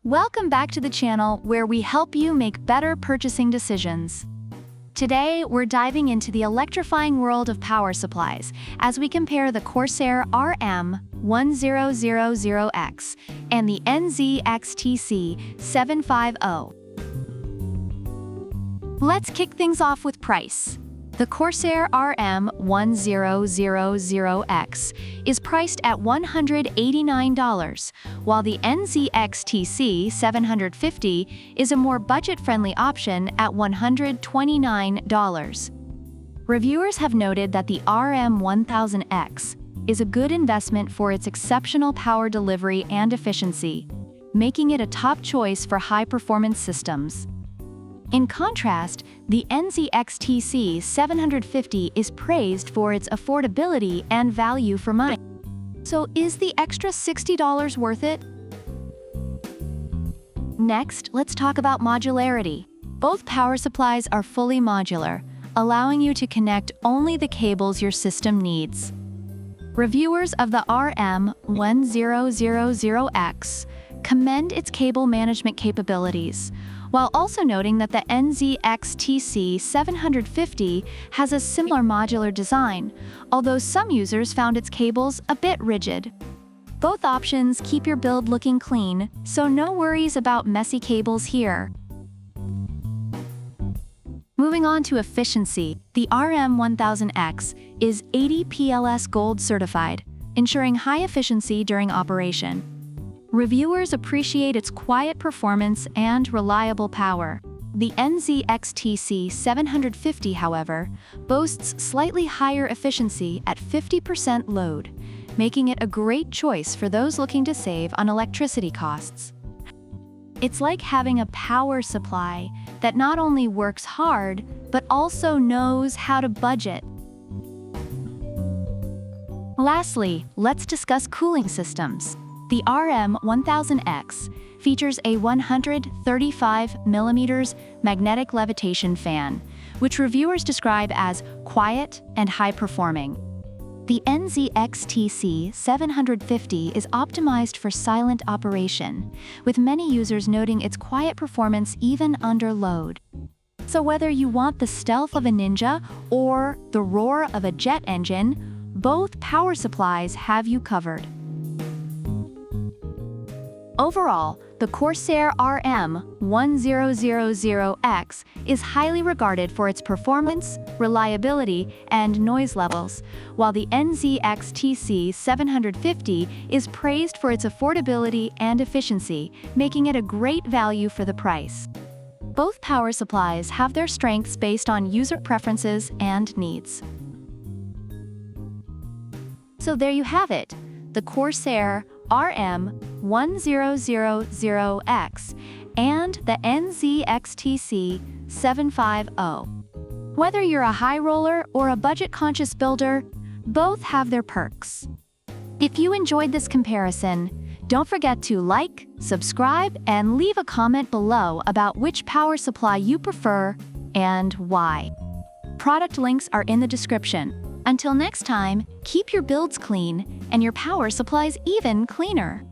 Welcome back to the channel where we help you make better purchasing decisions. Today, we're diving into the electrifying world of power supplies as we compare the CORSAIR RM1000x and the NZXT C750. Let's kick things off with price. The CORSAIR RM1000x is priced at $189, while the NZXT C750 is a more budget-friendly option at $129. Reviewers have noted that the RM1000x is a good investment for its exceptional power delivery and efficiency, making it a top choice for high-performance systems. In contrast, the NZXT C750 is praised for its affordability and value for money. So is the extra $60 worth it? Next, let's talk about modularity. Both power supplies are fully modular, allowing you to connect only the cables your system needs. Reviewers of the RM1000x commend its cable management capabilities, while also noting that the NZXT C750 has a similar modular design, although some users found its cables a bit rigid. Both options keep your build looking clean, so no worries about messy cables here. Moving on to efficiency, the RM1000x is 80 PLS Gold certified, ensuring high efficiency during operation. Reviewers appreciate its quiet performance and reliable power. The NZXT C750, however, boasts slightly higher efficiency at 50% load, making it a great choice for those looking to save on electricity costs. It's like having a power supply that not only works hard, but also knows how to budget. Lastly, let's discuss cooling systems. The RM1000x features a 135mm magnetic levitation fan, which reviewers describe as quiet and high-performing. The NZXT C750 is optimized for silent operation, with many users noting its quiet performance even under load. So whether you want the stealth of a ninja or the roar of a jet engine, both power supplies have you covered. Overall, the CORSAIR RM1000x is highly regarded for its performance, reliability, and noise levels, while the NZXT C750 is praised for its affordability and efficiency, making it a great value for the price. Both power supplies have their strengths based on user preferences and needs. So there you have it, the CORSAIR RM1000x and the NZXT C750. Whether you're a high roller or a budget-conscious builder, both have their perks. If you enjoyed this comparison, don't forget to like, subscribe, and leave a comment below about which power supply you prefer and why. Product links are in the description. Until next time, keep your builds clean and your power supplies even cleaner.